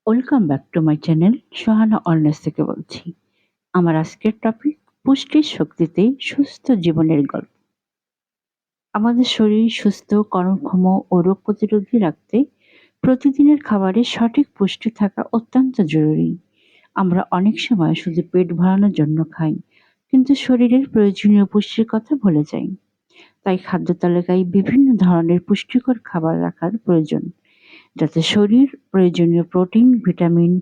Welcome back to my channel Sohana online থেকে বলছি। আমার আজকের টপিক পুষ্টির শক্তিতে সুস্থ জীবনের গল্প। আমাদের শরীর সুস্থ, কর্মক্ষম ও রোগ প্রতিরোধী রাখতে প্রতিদিনের খাবারে সঠিক পুষ্টি থাকা অত্যন্ত জরুরি। আমরা অনেক সময় শুধু পেট ভরানোর জন্য খাই, কিন্তু শরীরের প্রয়োজনীয় পুষ্টির কথা ভুলে যাই। তাই খাদ্য তালিকায় বিভিন্ন ধরনের পুষ্টিকর খাবার রাখার প্রয়োজন, যাতে শরীর প্রয়োজনীয় প্রোটিন, ভিটামিন,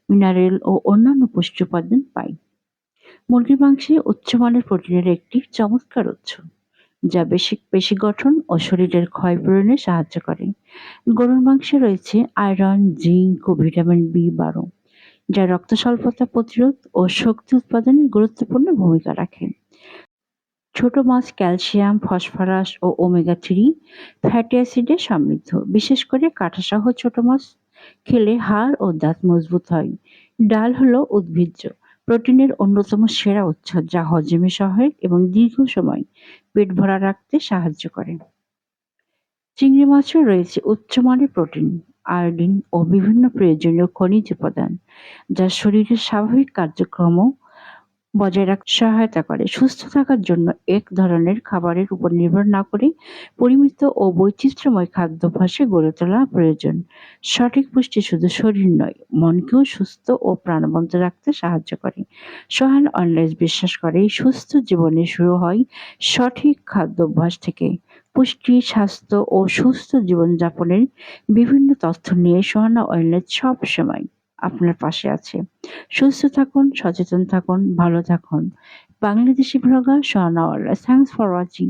মিনারেল ও অন্যান্য পুষ্টি উপাদান পায়। মুরগির মাংসে উচ্চমানের প্রোটিনের একটি চমৎকার উৎস, যা পেশি গঠন ও শরীরের ক্ষয় পূরণে সাহায্য করে। গরুর মাংসে রয়েছে আয়রন, জিঙ্ক ও ভিটামিন বি 12, যা রক্ত স্বল্পতা প্রতিরোধ ও শক্তি উৎপাদনে গুরুত্বপূর্ণ ভূমিকা রাখে। ছোট মাছ ক্যালসিয়াম, ফসফরাস ও ওমেগা 3 ফ্যাটি অ্যাসিডে সমৃদ্ধ। বিশেষ করে কাঁটাসহ ছোট মাছ খেলে হাড় ও দাঁত মজবুত হয়। ডাল হলো উদ্ভিজ্জ প্রোটিনের অন্যতম সেরা উৎস, যা হজমে সহায়ক এবং দীর্ঘ সময় পেট ভরা রাখতে সাহায্য করে। চিংড়ি মাছেও রয়েছে উচ্চমানের প্রোটিন, আয়োডিন ও বিভিন্ন প্রয়োজনীয় খনিজ উপাদান, যা শরীরের স্বাভাবিক কার্যক্রম বজায় রাখতে সহায়তা করে। সুস্থ থাকার জন্য এক ধরনের খাবারের উপর নির্ভর না করে পরিমিত ও বৈচিত্র্যময় খাদ্যাভ্যাসে গড়ে তোলা প্রয়োজন। সঠিক পুষ্টি শুধু শরীর নয়, মনকেও সুস্থ ও প্রাণবন্ত রাখতে সাহায্য করে। সোহান অনলাইন বিশ্বাস করে সুস্থ জীবনে শুরু হয় সঠিক খাদ্যাভ্যাস থেকে। পুষ্টি, স্বাস্থ্য ও সুস্থ জীবনযাপনের বিভিন্ন তথ্য নিয়ে সোহানা অনলাইন সব সময় আপনার পাশে আছে। সুস্থ থাকুন, সচেতন থাকুন, ভালো থাকুন। Bangladeshi blogger Sohana wireless. Thanks for watching.